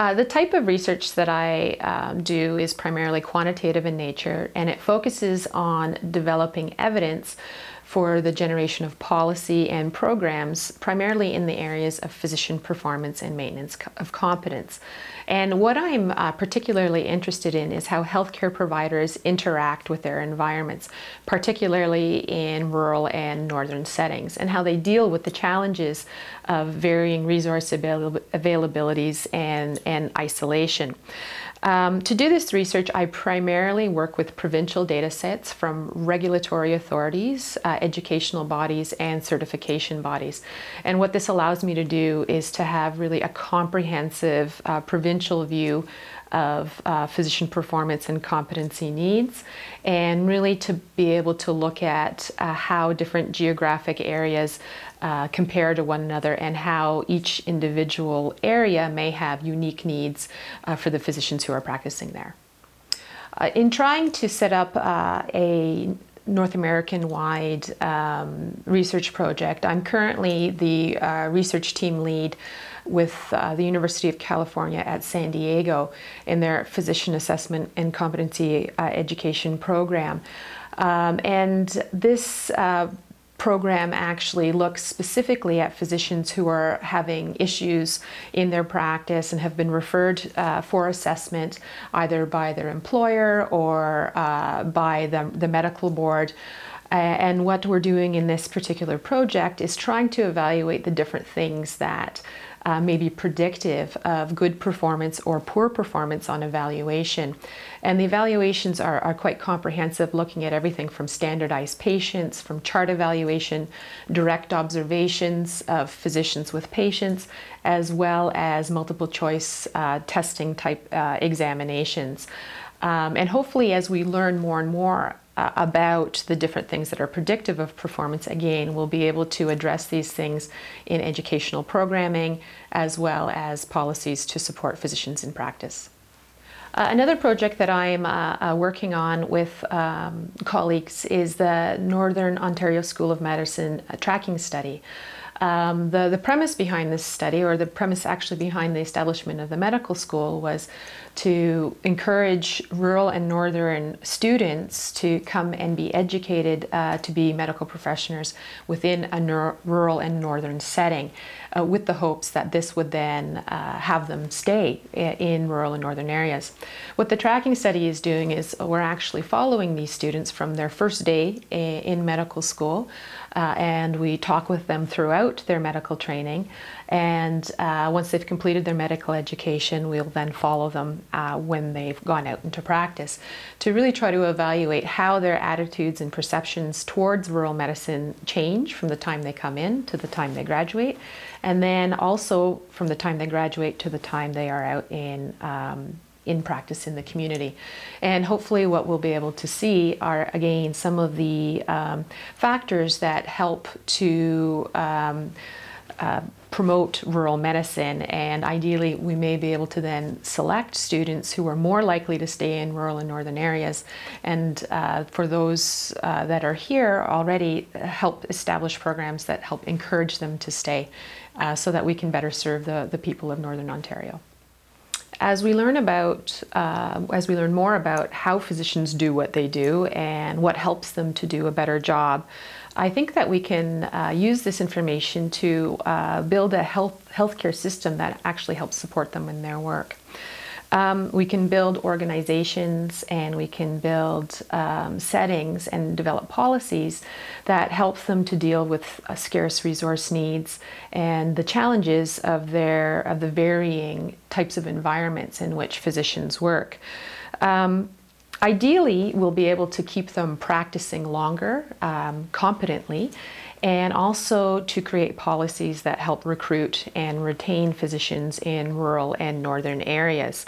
The type of research that I do is primarily quantitative in nature, and it focuses on developing evidence for the generation of policy and programs, primarily in the areas of physician performance and maintenance of competence. And what I'm particularly interested in is how healthcare providers interact with their environments, particularly in rural and northern settings, and how they deal with the challenges of varying resource availabilities and isolation. To do this research, I primarily work with provincial data sets from regulatory authorities, educational bodies, and certification bodies. And what this allows me to do is to have really a comprehensive provincial view of physician performance and competency needs, and really to be able to look at how different geographic areas compare to one another, and how each individual area may have unique needs for the physicians who are practicing there. In trying to set up a North American-wide research project, I'm currently the research team lead with the University of California at San Diego in their physician assessment and competency education program. And this program actually looks specifically at physicians who are having issues in their practice and have been referred for assessment either by their employer or by the medical board. And what we're doing in this particular project is trying to evaluate the different things that may be predictive of good performance or poor performance on evaluation. And the evaluations are quite comprehensive, looking at everything from standardized patients, from chart evaluation, direct observations of physicians with patients, as well as multiple choice testing type examinations. And hopefully, as we learn more and more about the different things that are predictive of performance, again, we'll be able to address these things in educational programming as well as policies to support physicians in practice. Another project that I'm working on with colleagues is the Northern Ontario School of Medicine tracking study. The premise behind this study, or the premise actually behind the establishment of the medical school, was to encourage rural and northern students to come and be educated to be medical professionals within a rural and northern setting, with the hopes that this would then have them stay in rural and northern areas. What the tracking study is doing is we're actually following these students from their first day in medical school, and we talk with them throughout their medical training, and once they've completed their medical education, we'll then follow them when they've gone out into practice to really try to evaluate how their attitudes and perceptions towards rural medicine change from the time they come in to the time they graduate, and then also from the time they graduate to the time they are out in practice in the community. And hopefully what we'll be able to see are, again, some of the factors that help to promote rural medicine, and ideally we may be able to then select students who are more likely to stay in rural and northern areas, and for those that are here already, help establish programs that help encourage them to stay so that we can better serve the people of Northern Ontario. As we learn more about how physicians do what they do and what helps them to do a better job, I think that we can use this information to build a healthcare system that actually helps support them in their work. We can build organizations, and we can build settings and develop policies that help them to deal with scarce resource needs and the challenges of the varying types of environments in which physicians work. Ideally, we'll be able to keep them practicing longer, competently, and also to create policies that help recruit and retain physicians in rural and northern areas.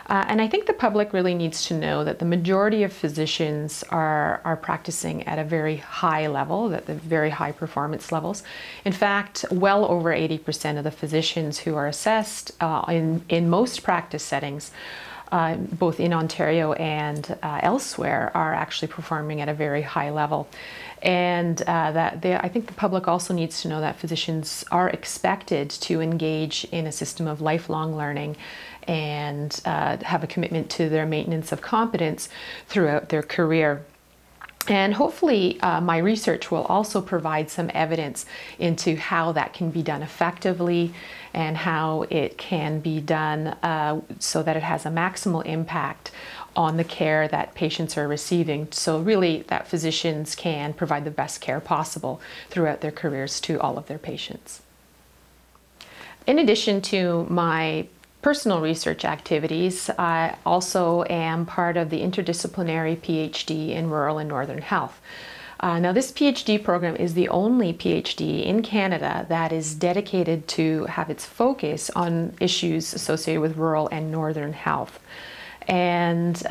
And I think the public really needs to know that the majority of physicians are practicing at a very high level, at the very high performance levels. In fact, well over 80% of the physicians who are assessed in most practice settings both in Ontario and elsewhere, are actually performing at a very high level. And I think the public also needs to know that physicians are expected to engage in a system of lifelong learning and have a commitment to their maintenance of competence throughout their career. And hopefully my research will also provide some evidence into how that can be done effectively and how it can be done so that it has a maximal impact on the care that patients are receiving. So really that physicians can provide the best care possible throughout their careers to all of their patients. In addition to my personal research activities, I also am part of the Interdisciplinary PhD in Rural and Northern Health. Now this PhD program is the only PhD in Canada that is dedicated to have its focus on issues associated with rural and northern health. And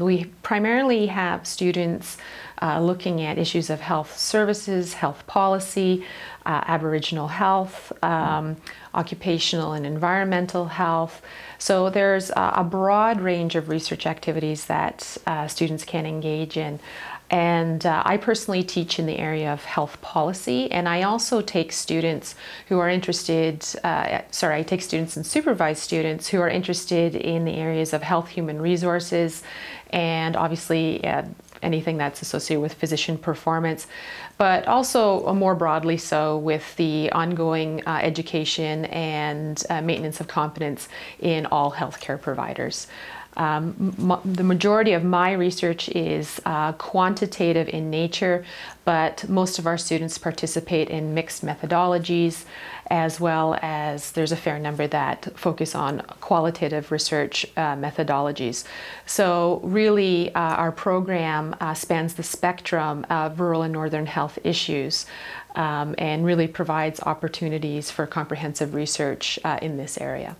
we primarily have students looking at issues of health services, health policy, Aboriginal health, occupational and environmental health. So there's a broad range of research activities that students can engage in. And I personally teach in the area of health policy, and I also take students who are interested, I take students and supervise students who are interested in the areas of health human resources and obviously anything that's associated with physician performance, but also more broadly so with the ongoing education and maintenance of competence in all healthcare providers. The majority of my research is quantitative in nature, but most of our students participate in mixed methodologies, as well as there's a fair number that focus on qualitative research methodologies. So really our program spans the spectrum of rural and northern health issues and really provides opportunities for comprehensive research in this area.